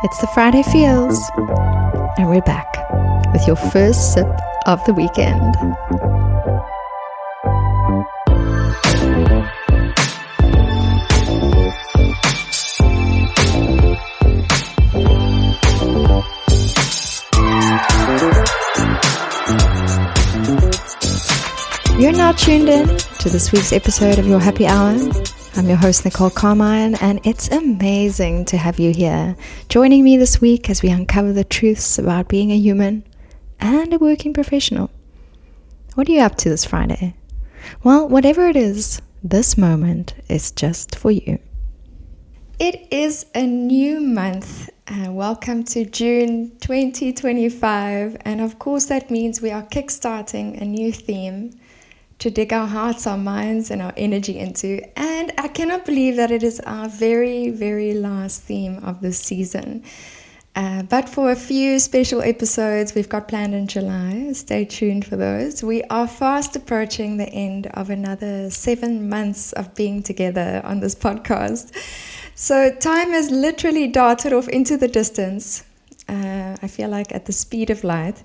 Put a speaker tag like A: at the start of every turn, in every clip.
A: It's the Friday Feels, and we're back with your first sip of the weekend. You're now tuned in to this week's episode of Your Happy Hour. I'm your host, Nicole Carmine, and it's amazing to have you here, joining me this week as we uncover the truths about being a human and a working professional. What are you up to this Friday? Well, whatever it is, this moment is just for you. It is a new month. Welcome to June 2025. And of course, that means we are kickstarting a new theme to dig our hearts, our minds, and our energy into. And I cannot believe that it is our very, very last theme of this season. But for a few special episodes we've got planned in July. Stay tuned for those. We are fast approaching the end of another 7 months of being together on this podcast. So time has literally darted off into the distance. I feel like at the speed of light.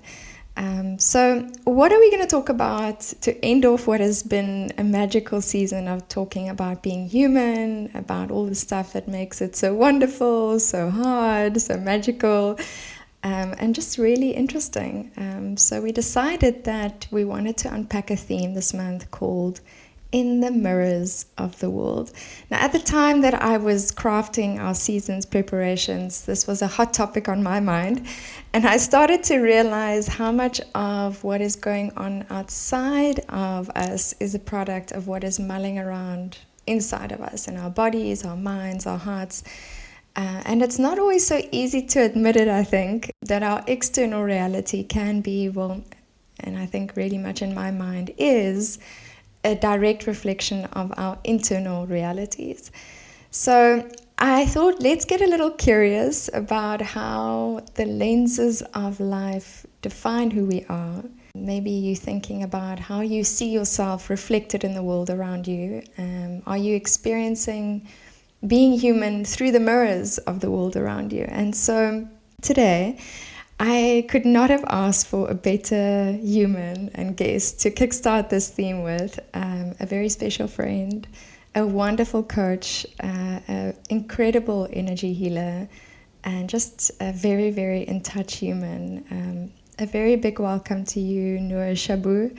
A: So what are we going to talk about to end off what has been a magical season of talking about being human, about all the stuff that makes it so wonderful, so hard, so magical, and just really interesting. So we decided that we wanted to unpack a theme this month called In the Mirrors of the World. Now, at the time that I was crafting our season's preparations, this was a hot topic on my mind, and I started to realize how much of what is going on outside of us is a product of what is mulling around inside of us, in our bodies, our minds, our hearts. And it's not always so easy to admit it, I think, that our external reality can be, well, and I think really much in my mind is a direct reflection of our internal realities. So I thought, let's get a little curious about how the lenses of life define who we are. Maybe you're thinking about how you see yourself reflected in the world around you. Are you experiencing being human through the mirrors of the world around you? And so today, I could not have asked for a better human and guest to kickstart this theme with. A very special friend, a wonderful coach, an incredible energy healer, and just a very, very in touch human. A very big welcome to you, Nour Shabou,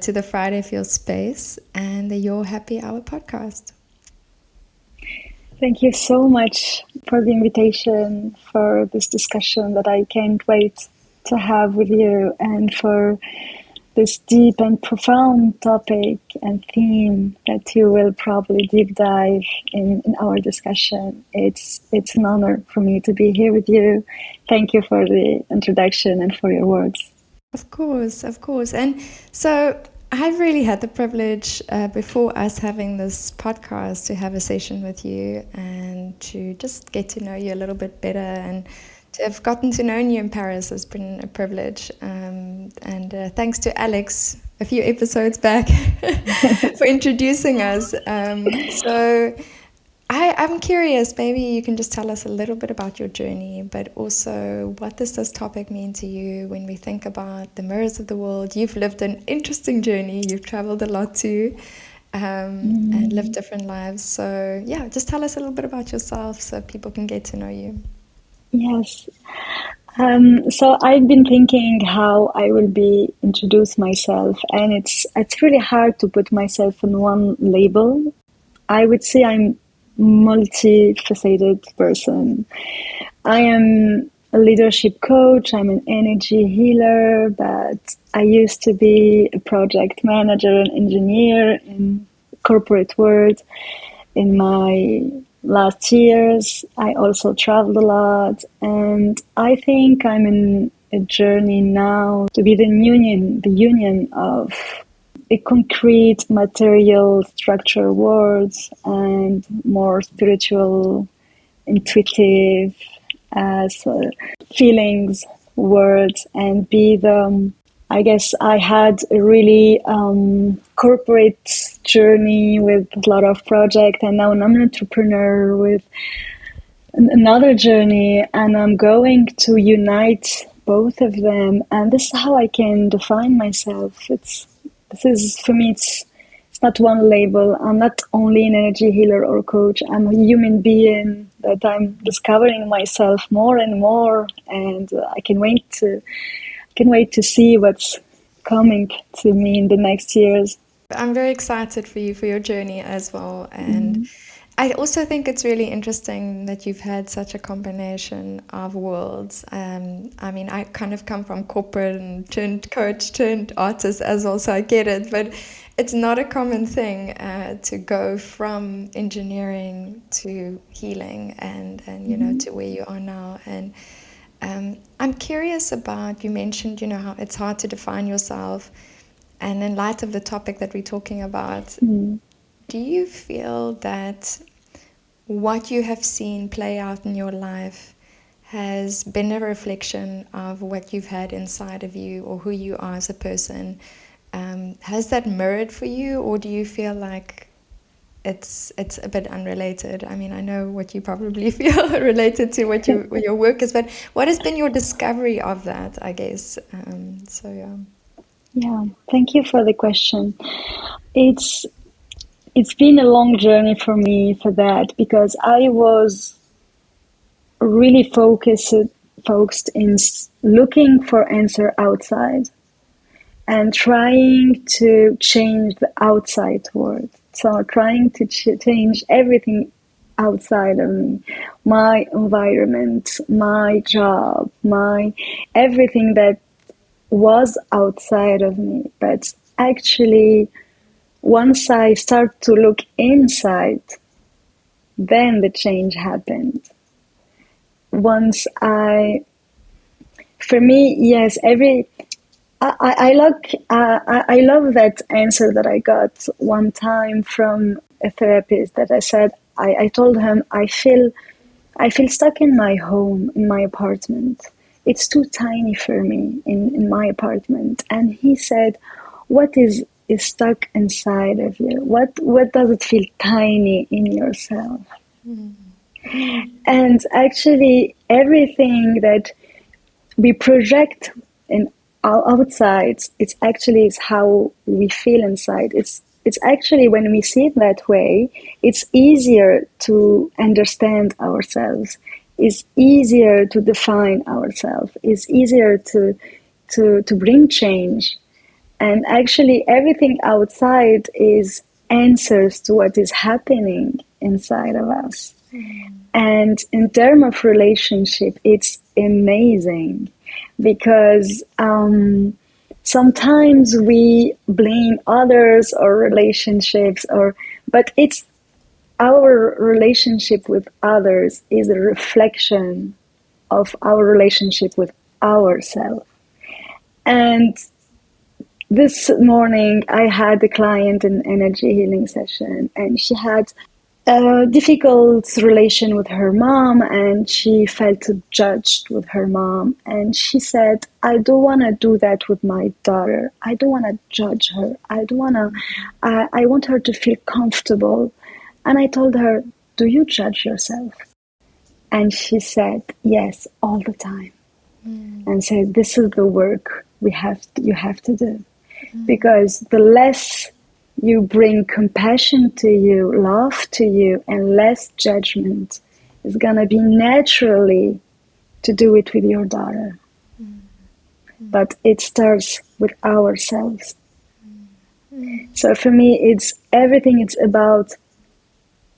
A: to the Friday Feel Space and the Your Happy Hour podcast.
B: Thank you so much for the invitation, for this discussion that I can't wait to have with you, and for this deep and profound topic and theme that you will probably deep dive in our discussion. It's an honor for me to be here with you. Thank you for the introduction and for your words.
A: Of course. And so I've really had the privilege before us having this podcast to have a session with you and to just get to know you a little bit better, and to have gotten to know you in Paris has been a privilege. And thanks to Alex a few episodes back for introducing us. So I'm curious, maybe you can just tell us a little bit about your journey, but also what does this topic mean to you when we think about the mirrors of the world? You've lived an interesting journey. You've traveled a lot too, and lived different lives. So yeah, just tell us a little bit about yourself so people can get to know you.
B: Yes. So I've been thinking how I will be introduce myself, and it's really hard to put myself in one label. I would say I'm multifaceted person. I am a leadership coach, I'm an energy healer, but I used to be a project manager and engineer in corporate world. In my last years, I also traveled a lot, and I think I'm in a journey now to be the union of a concrete material structure words and more spiritual, intuitive feelings words, and be the, I guess I had a really corporate journey with a lot of projects, and now I'm an entrepreneur with another journey, and I'm going to unite both of them. And this is how I can define myself. This is for me. It's not one label. I'm not only an energy healer or coach. I'm a human being that I'm discovering myself more and more, and I can wait to see what's coming to me in the next years.
A: I'm very excited for you, for your journey as well. And
B: Mm-hmm.
A: I also think it's really interesting that you've had such a combination of worlds. I mean, I kind of come from corporate and turned coach, turned artist as well, so I get it. But it's not a common thing to go from engineering to healing and you know,
B: Mm-hmm.
A: to where you are now. And I'm curious about, you mentioned, you know, how it's hard to define yourself. And in light of the topic that we're talking about, do you feel that what you have seen play out in your life has been a reflection of what you've had inside of you or who you are as a person? Has that mirrored for you, or do you feel like it's a bit unrelated? I mean, I know what you probably feel related to what your work is, but what has been your discovery of that, I guess? So yeah.
B: Yeah, thank you for the question. It's it's been a long journey for me for that, because I was really focused in looking for answer outside and trying to change the outside world. So trying to change everything outside of me, my environment, my job, my everything that was outside of me. But actually, once I start to look inside, then the change happened. Once I, for me, yes, I love that answer that I got one time from a therapist that I told him I feel stuck in my home, in my apartment. It's too tiny for me in my apartment. And he said, what is stuck inside of you? What does it feel tiny in yourself? And actually everything that we project in our outside, it's actually is how we feel inside. It's actually when we see it that way, it's easier to understand ourselves. It's easier to define ourselves. It's easier to bring change. And actually, everything outside is answers to what is happening inside of us. And in terms of relationship, it's amazing because sometimes we blame others or relationships, but it's our relationship with others is a reflection of our relationship with ourselves. And this morning, I had a client in energy healing session, and she had a difficult relation with her mom, and she felt judged with her mom. And she said, I don't want to do that with my daughter. I don't want to judge her. I don't want to, I want her to feel comfortable. And I told her, do you judge yourself? And she said, yes, all the time. And said, this is the work you have to do. Because the less you bring compassion to you, love to you, and less judgment, it's gonna be naturally to do it with your daughter. But it starts with ourselves. So for me, it's everything. It's about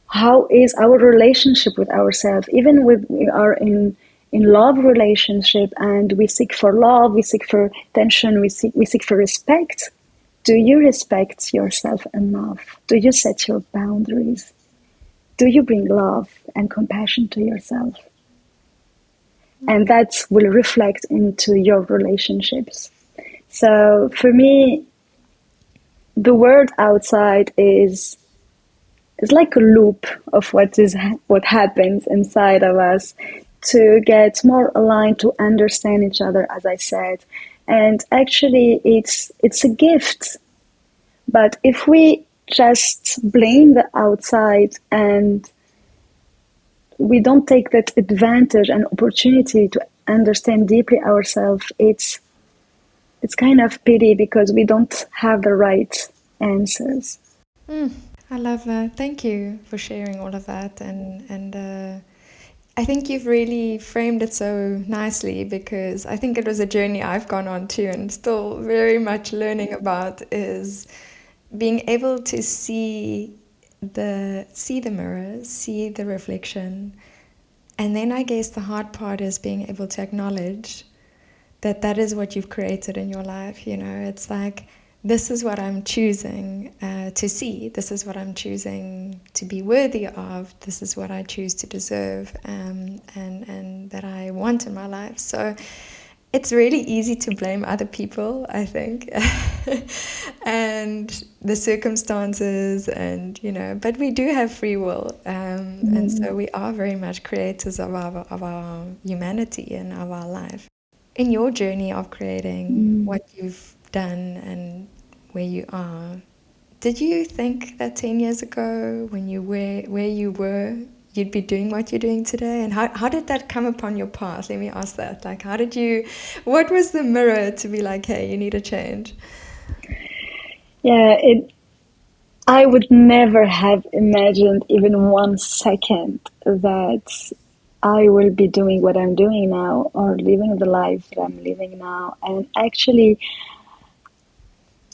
B: how is our relationship with ourselves. Even with we are in love relationship and we seek for love, we seek for attention, we seek for respect. Do you respect yourself enough? Do you set your boundaries? Do you bring love and compassion to yourself? And that will reflect into your relationships. So for me, the world outside is like a loop of what happens inside of us to get more aligned, to understand each other, as I said. And actually, it's a gift. But if we just blame the outside and we don't take that advantage and opportunity to understand deeply ourselves, it's kind of pity because we don't have the right answers.
A: I love that. Thank you for sharing all of that, and I think you've really framed it so nicely, because I think it was a journey I've gone on too, and still very much learning about, is being able to see the mirror, see the reflection, and then I guess the hard part is being able to acknowledge that that is what you've created in your life. You know, it's like, this is what I'm choosing to see. This is what I'm choosing to be worthy of. This is what I choose to deserve, and that I want in my life. So it's really easy to blame other people, I think, and the circumstances, and but we do have free will, and so we are very much creators of our humanity and of our life. In your journey of creating what you've done and where you are, did you think that 10 years ago, when you were where you were, you'd be doing what you're doing today? And how did that come upon your path? Let me ask that. Like, what was the mirror to be like, hey, you need a change?
B: Yeah, I would never have imagined even 1 second that I will be doing what I'm doing now, or living the life that I'm living now. And actually,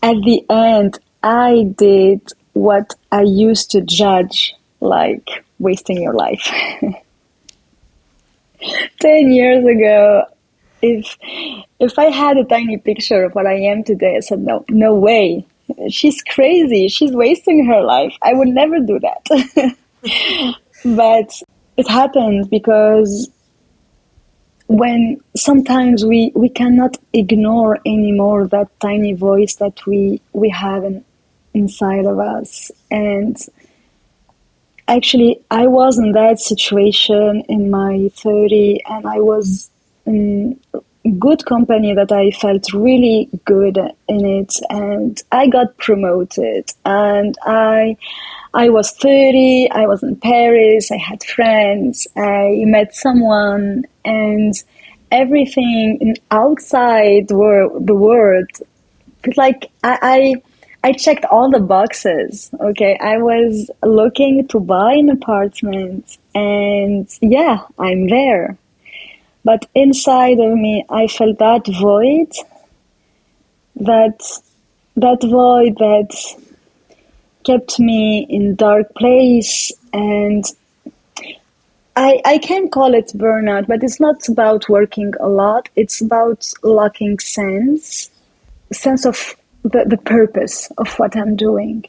B: at the end, I did what I used to judge like wasting your life. 10 years ago, if I had a tiny picture of what I am today, I said, no way. She's crazy. She's wasting her life. I would never do that. But it happened because when sometimes we cannot ignore anymore that tiny voice that we have inside of us. And actually, I was in that situation in my 30, and I was in good company that I felt really good in it, and I got promoted, and I was 30, I was in Paris, I had friends, I met someone, and everything outside the world, like I checked all the boxes. Okay, I was looking to buy an apartment, and yeah, I'm there. But inside of me, I felt that void, that void that kept me in dark place. And I can call it burnout, but it's not about working a lot. It's about lacking sense of the purpose of what I'm doing.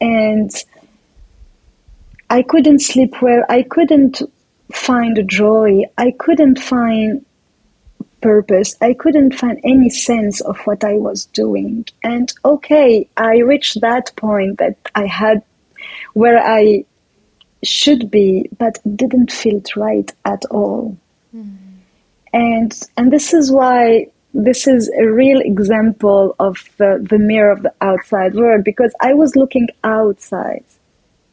B: And I couldn't sleep well. I couldn't find joy. I couldn't find purpose. I couldn't find any sense of what I was doing. And okay, I reached that point that I had where I should be, but it didn't feel right at all. And this is why this is a real example of the mirror of the outside world, because I was looking outside.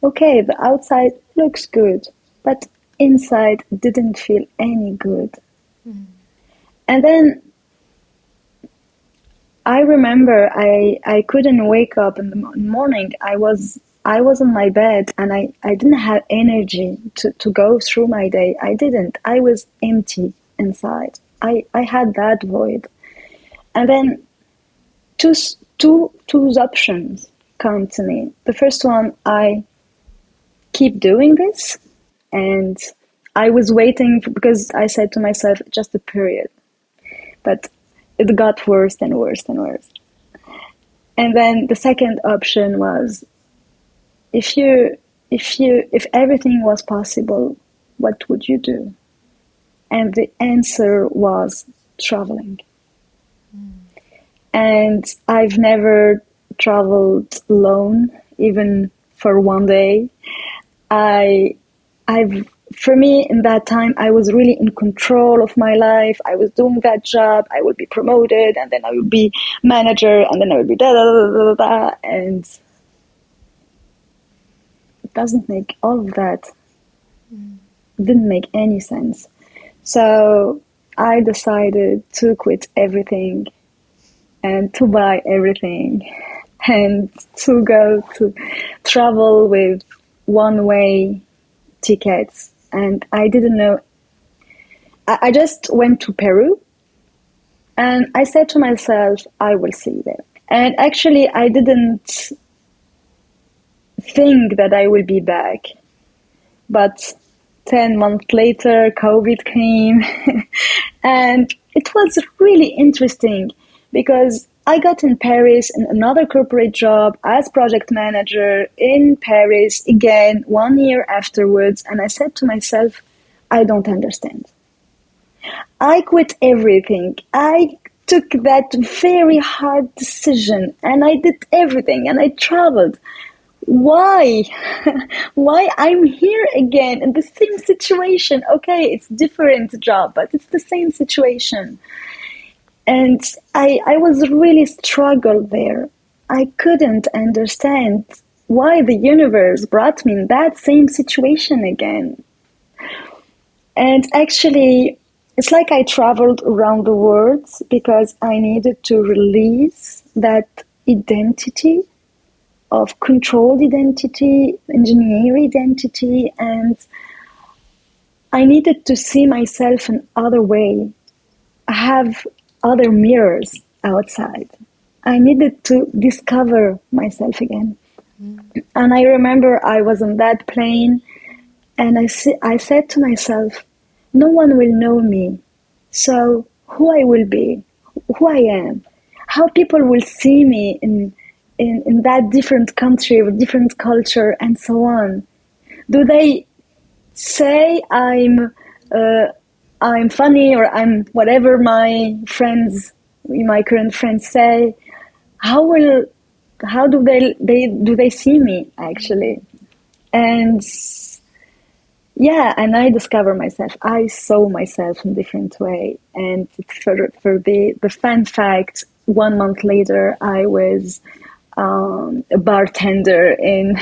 B: Okay, the outside looks good, but inside didn't feel any good. And then I remember I couldn't wake up in the morning. I was in my bed, and I didn't have energy to go through my day. I didn't. I was empty inside. I had that void. And then two options come to me. The first one, I keep doing this, and I was waiting because I said to myself, just a period. But it got worse and worse and worse. And then the second option was, if everything was possible, what would you do? And the answer was traveling. And I've never traveled alone, even for one day. For me, in that time, I was really in control of my life. I was doing that job. I would be promoted, and then I would be manager, and then I would be da da da da da. And it doesn't make all of that. didn't make any sense. So I decided to quit everything and to buy everything and to go to travel with one-way tickets. And I didn't know. I just went to Peru and I said to myself, I will see there. And actually, I didn't think that I will be back. But 10 months later, COVID came. And it was really interesting because I got in Paris in another corporate job as project manager in Paris again 1 year afterwards. And I said to myself, I don't understand. I quit everything. I took that very hard decision and I did everything and I traveled. Why? Why I'm here again in the same situation? Okay, it's different job, but it's the same situation. And I was really struggled there. I couldn't understand why the universe brought me in that same situation again. And actually, it's like I traveled around the world because I needed to release that identity of controlled identity, engineer identity, and I needed to see myself in other way. I have other mirrors outside. I needed to discover myself again. And I remember I was on that plane and I said to myself, no one will know me. So who I will be, who I am, how people will see me in that different country with different culture and so on. Do they say I'm funny or I'm whatever my current friends say? How do they see me actually? And yeah, and I discover myself. I saw myself in a different way. And for the fun fact, 1 month later, I was a bartender in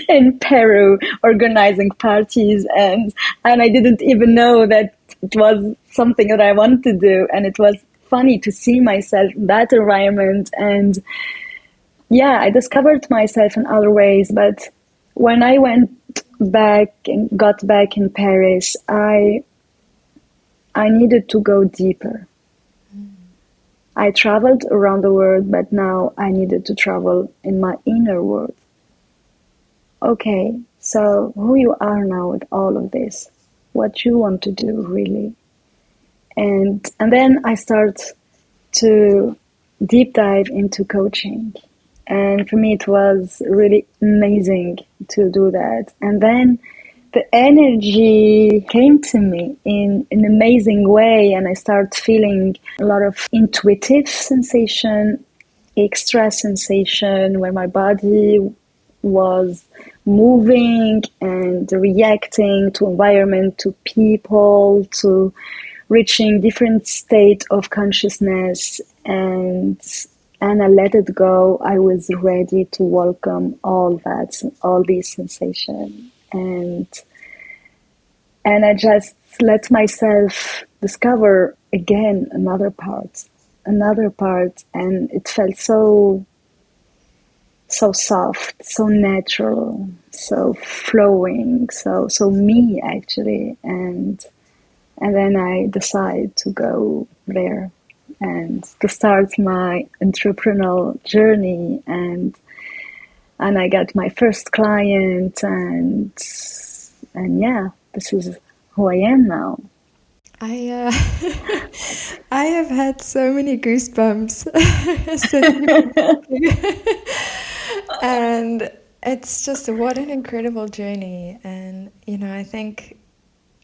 B: in Peru, organizing parties, and I didn't even know that it was something that I wanted to do, and it was funny to see myself in that environment. And yeah, I discovered myself in other ways. But when I went back and got back in Paris, I needed to go deeper. I traveled around the world, but now I needed to travel in my inner world. Okay, so who you are now with all of this, what you want to do really. And then I start to deep dive into coaching. And for me, it was really amazing to do that. And then the energy came to me in an amazing way. And I started feeling a lot of intuitive sensation, extra sensation, where my body was moving and reacting to environment, to people, to reaching different state of consciousness. And I let it go. I was ready to welcome all these sensations. And I just let myself discover again another part. And it felt so soft, so natural, so flowing, so me actually. And then I decided to go there and to start my entrepreneurial journey, and I got my first client, and yeah, this is who I am now.
A: I I have had so many goosebumps and it's just what an incredible journey. And I think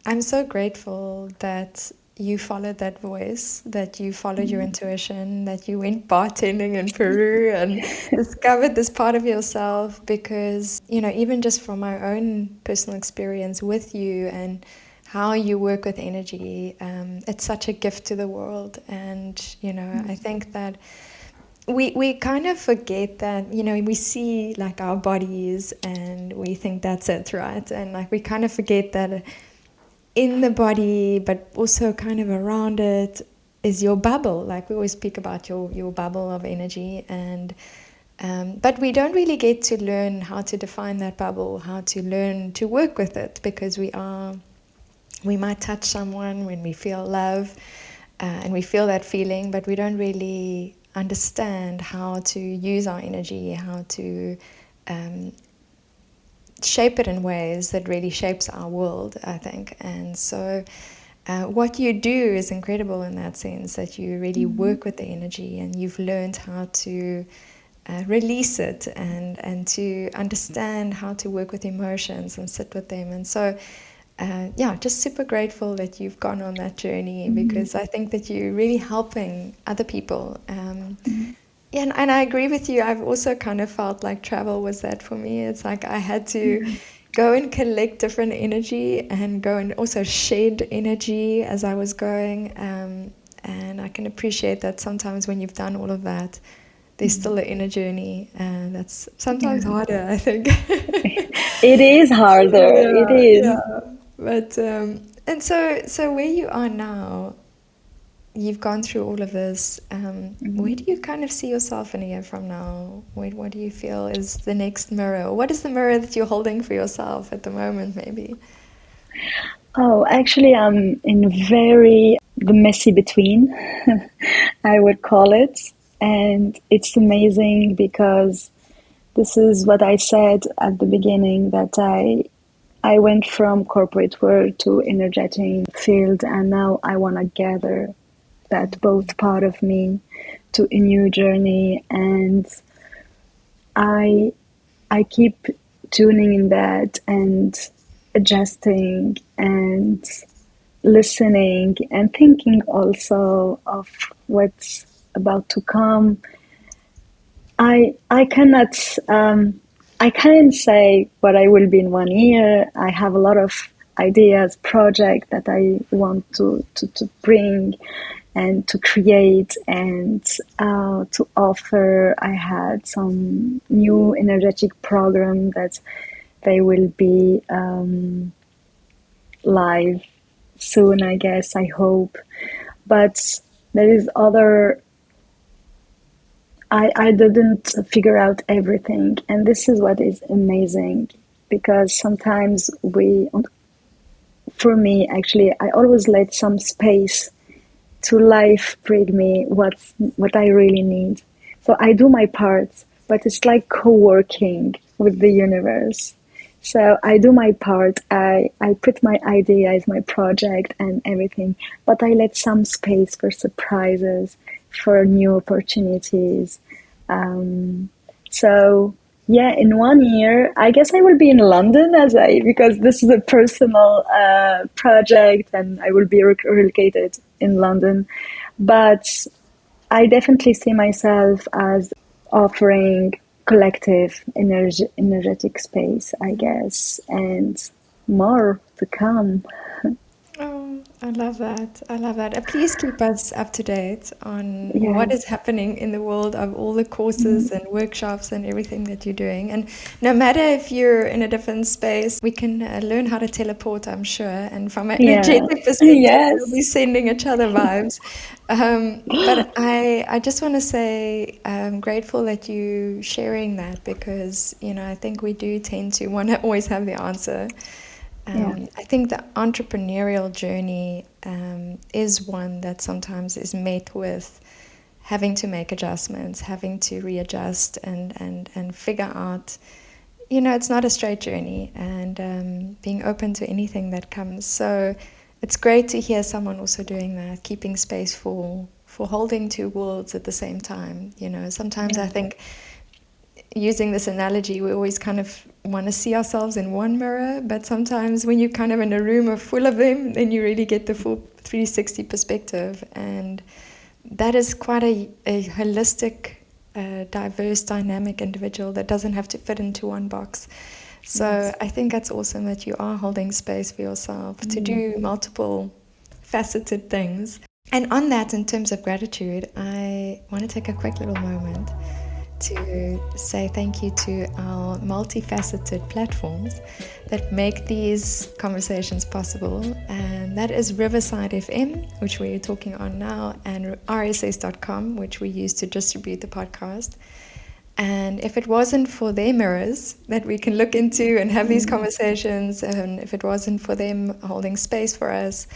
A: I'm so grateful that you followed that voice, that you followed your intuition, that you went bartending in Peru and discovered this part of yourself. Because, even just from my own personal experience with you and how you work with energy, it's such a gift to the world. And, I think that we kind of forget that, we see like our bodies and we think that's it, right? And like we kind of forget that in the body, but also kind of around it, is your bubble. Like we always speak about your bubble of energy, and but we don't really get to learn how to define that bubble, how to learn to work with it, because we might touch someone when we feel love, and we feel that feeling, but we don't really understand how to use our energy, how to shape it in ways that really shapes our world, I think. And so what you do is incredible in that sense, that you really work with the energy, and you've learned how to release it, and to understand how to work with emotions and sit with them. And so just super grateful that you've gone on that journey, because I think that you're really helping other people. Yeah, and I agree with you. I've also kind of felt like travel was that for me. It's like I had to go and collect different energy, and go and also shed energy as I was going. And I can appreciate that sometimes when you've done all of that, there's still an inner journey, and that's sometimes harder, I think.
B: It is harder. It
A: Yeah,
B: is.
A: yeah. But and so where you are now, you've gone through all of this. Where do you kind of see yourself in a year from now? What do you feel is the next mirror? Or what is the mirror that you're holding for yourself at the moment, maybe?
B: Oh, actually, I'm in the messy between, I would call it. And it's amazing because this is what I said at the beginning, that I went from corporate world to energetic field, and now I want to gather that both part of me to a new journey. And I I keep tuning in that and adjusting and listening and thinking also of what's about to come. I cannot I can't say what I will be in 1 year. I have a lot of ideas, projects that I want to bring and to create and to offer. I had some new energetic program that they will be live soon, I guess, I hope. But there is other, I didn't figure out everything. And this is what is amazing, because sometimes for me, actually, I always let some space to life bring me what I really need. So I do my part, but it's like co-working with the universe. So I do my part. I put my ideas, my project and everything, but I let some space for surprises, for new opportunities. Um, so yeah, in 1 year, I guess I will be in London because this is a personal project, and I will be relocated in London. But I definitely see myself as offering collective energetic space, I guess, and more to come.
A: Oh, I love that. I love that. Please keep us up to date on what
B: Yes.
A: is happening in the world of all the courses and workshops and everything that you're doing. And no matter if you're in a different space, we can learn how to teleport, I'm sure. And from an
B: Yeah.
A: energetic perspective, we'll be
B: Yes.
A: sending each other vibes. But I just want to say I'm grateful that you sharing that, because, I think we do tend to want to always have the answer.
B: Yeah.
A: I think the entrepreneurial journey is one that sometimes is met with having to make adjustments, having to readjust and figure out, it's not a straight journey, and being open to anything that comes. So it's great to hear someone also doing that, keeping space for holding two worlds at the same time. Sometimes I
B: Yeah.
A: think, using this analogy, we always kind of want to see ourselves in one mirror, but sometimes when you're kind of in a room of full of them, then you really get the full 360 perspective. And that is quite a holistic, diverse, dynamic individual that doesn't have to fit into one box. So
B: Yes.
A: I think that's awesome that you are holding space for yourself to do multiple faceted things. And on that, in terms of gratitude, I want to take a quick little moment to say thank you to our multifaceted platforms that make these conversations possible. And that is Riverside FM, which we're talking on now, and RSS.com, which we use to distribute the podcast. And if it wasn't for their mirrors that we can look into and have these conversations, and if it wasn't for them holding space for us,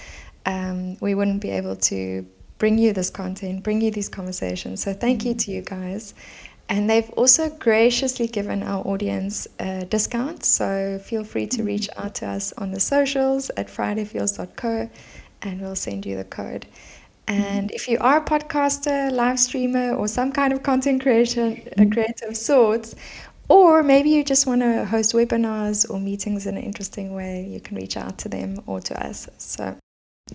A: we wouldn't be able to bring you this content, bring you these conversations. So thank you to you guys. And they've also graciously given our audience a discount. So feel free to reach out to us on the socials at fridayfeels.co, and we'll send you the code. And if you are a podcaster, live streamer, or some kind of content creator of sorts, or maybe you just want to host webinars or meetings in an interesting way, you can reach out to them or to us. So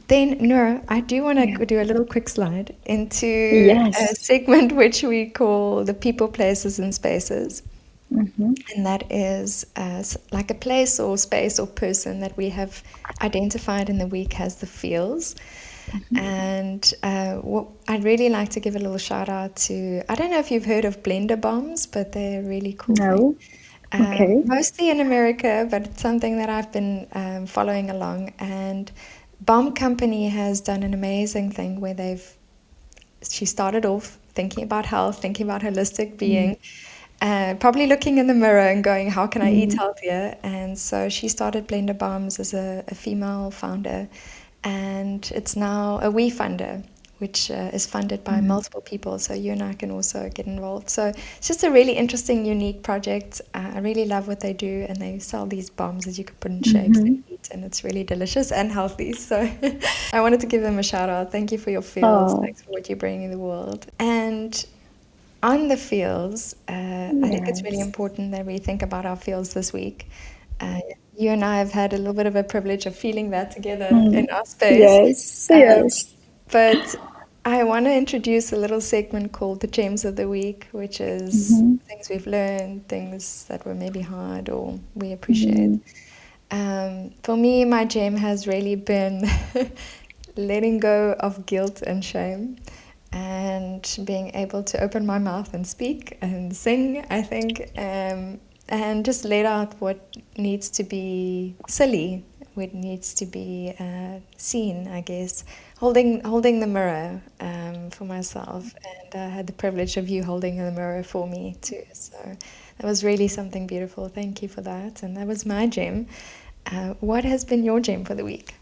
A: then, Nour, I do want to do a little quick slide into a segment which we call the people, places, and spaces. And that is like a place or space or person that we have identified in the week as the feels. And I'd really like to give a little shout out to, I don't know if you've heard of blender bombs, but they're a really cool thing.
B: Okay.
A: Mostly in America, but it's something that I've been following along. And Bomb Company has done an amazing thing where she started off thinking about health, thinking about holistic being, probably looking in the mirror and going, how can I eat healthier? And so she started Blender Bombs as a female founder. And it's now a We Funder, which is funded by multiple people. So you and I can also get involved. So it's just a really interesting, unique project. I really love what they do. And they sell these bombs that you can put in shakes and eat. And it's really delicious and healthy. So I wanted to give them a shout out. Thank you for your feels. Thanks for what you bring in the world. And on the feels, I think it's really important that we think about our feels this week. You and I have had a little bit of a privilege of feeling that together in our space.
B: Yes.
A: But I want to introduce a little segment called the Gems of the Week, which is things we've learned, things that were maybe hard or we appreciate. For me, my gem has really been letting go of guilt and shame and being able to open my mouth and speak and sing, I think, and just let out what needs to be silly, what needs to be seen, I guess. Holding the mirror for myself, and I had the privilege of you holding the mirror for me too. So that was really something beautiful. Thank you for that. And that was my gem. What has been your gem for the week?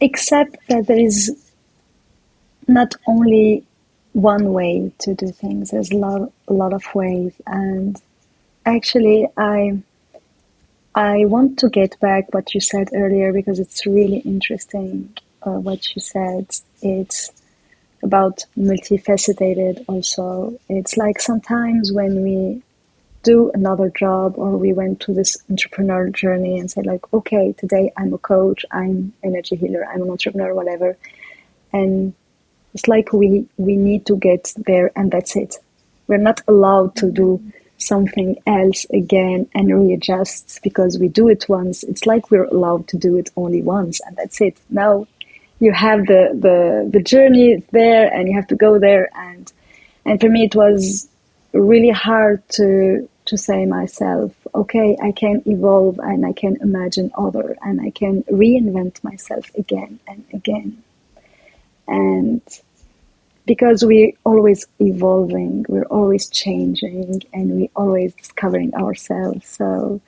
B: Except that there is not only one way to do things. There's a lot of ways, and actually, I want to get back what you said earlier because it's really interesting. What you said, it's about multifaceted. Also, it's like sometimes when we do another job or we went to this entrepreneur journey and said like, okay, today I'm a coach, I'm energy healer, I'm an entrepreneur, whatever, and it's like we need to get there and that's it. We're not allowed to do something else again and readjust because we do it once. It's like we're allowed to do it only once and that's it. Now you have the journey there and you have to go there, and for me it was really hard to say myself, okay, I can evolve and I can imagine other and I can reinvent myself again and again. And because we're always evolving, we're always changing, and we're always discovering ourselves. So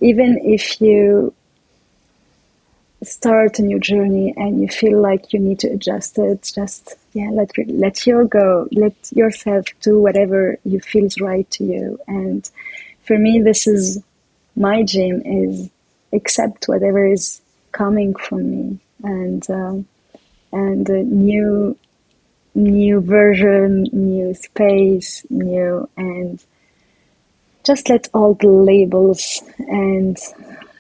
B: even if you start a new journey and you feel like you need to adjust it, just let yourself do whatever you feels right to you. And for me, this is my gym, is accept whatever is coming from me, and a new version, new space, and just let all the labels and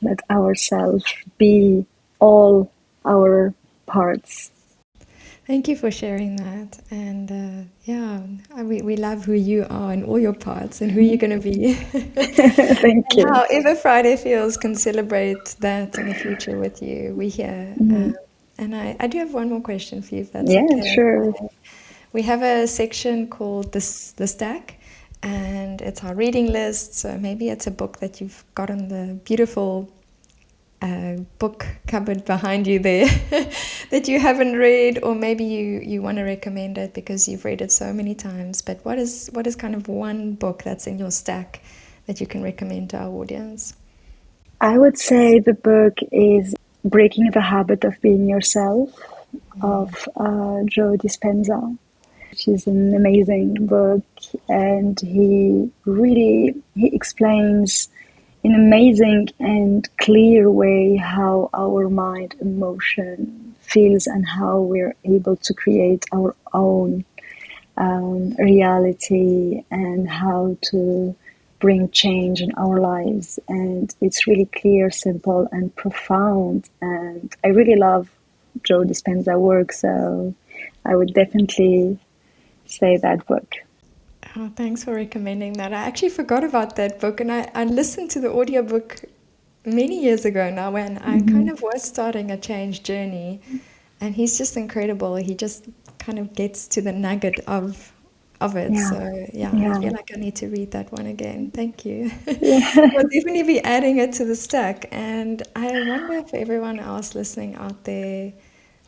B: let ourselves be all our parts.
A: Thank you for sharing that. And we love who you are and all your parts and who you're going to be.
B: Thank
A: and
B: you.
A: however Friday Feels can celebrate that in the future with you, we're here. And I do have one more question for you, if that's okay.
B: Sure.
A: we have a section called the Stack, and it's our reading list. So maybe it's a book that you've got on the beautiful book cupboard behind you there that you haven't read, or maybe you want to recommend it because you've read it so many times. But what is kind of one book that's in your stack that you can recommend to our audience?
B: I would say the book is Breaking the Habit of Being Yourself of Joe Dispenza, which is an amazing book, and he explains in amazing and clear way how our mind, emotion feels, and how we're able to create our own reality, and how to bring change in our lives. And it's really clear, simple, and profound. And I really love Joe Dispenza work, so I would definitely say that book.
A: Oh, thanks for recommending that. I actually forgot about that book, and I listened to the audiobook many years ago now when I kind of was starting a change journey, and he's just incredible. He just kind of gets to the nugget of it.
B: Yeah.
A: So I feel like I need to read that one again. Thank you.
B: Yeah.
A: We'll definitely be adding it to the stack. And I wonder for everyone else listening out there,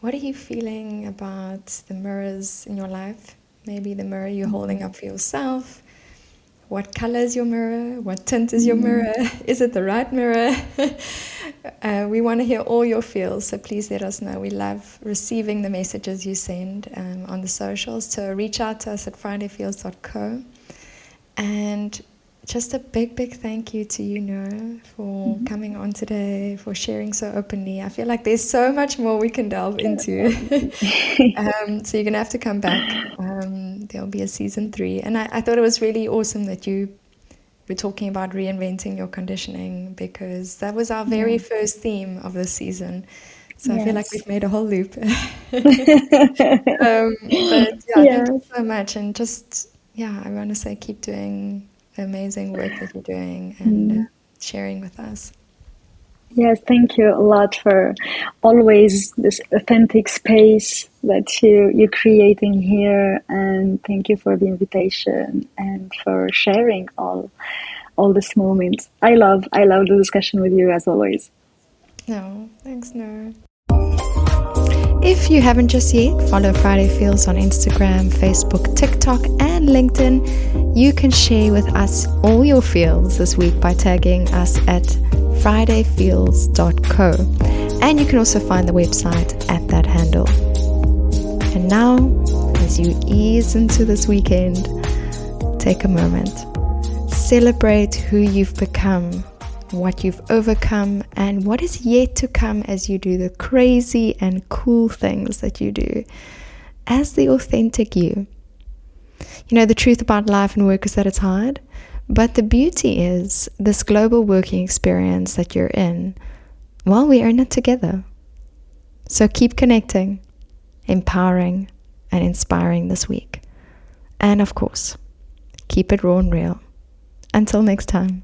A: what are you feeling about the mirrors in your life? Maybe the mirror you're holding up for yourself. What color is your mirror? What tint is your mirror? Is it the right mirror? We want to hear all your feels, so please let us know. We love receiving the messages you send on the socials. So reach out to us at fridayfeels.co. And just a big, big thank you to you, Nour, for coming on today, for sharing so openly. I feel like there's so much more we can delve into. So you're going to have to come back. There'll be a season 3. And I thought it was really awesome that you were talking about reinventing your conditioning, because that was our very first theme of this season. So I feel like we've made a whole loop. But thank you so much. And just, I want to say keep doing the amazing work that you're doing and sharing with us.
B: Yes, thank you a lot for always this authentic space that you're creating here, and thank you for the invitation and for sharing all this moments. I love the discussion with you as always.
A: No, thanks, Nour. If you haven't just yet, follow Friday Feels on Instagram, Facebook, TikTok, and LinkedIn. You can share with us all your feels this week by tagging us at fridayfeels.co. And you can also find the website at that handle. And now, as you ease into this weekend, take a moment. Celebrate who you've become, what you've overcome, and what is yet to come as you do the crazy and cool things that you do as the authentic you. You know, the truth about life and work is that it's hard, but the beauty is this global working experience that you're in, well, we earn it together. So keep connecting, empowering, and inspiring this week. And of course, keep it raw and real. Until next time.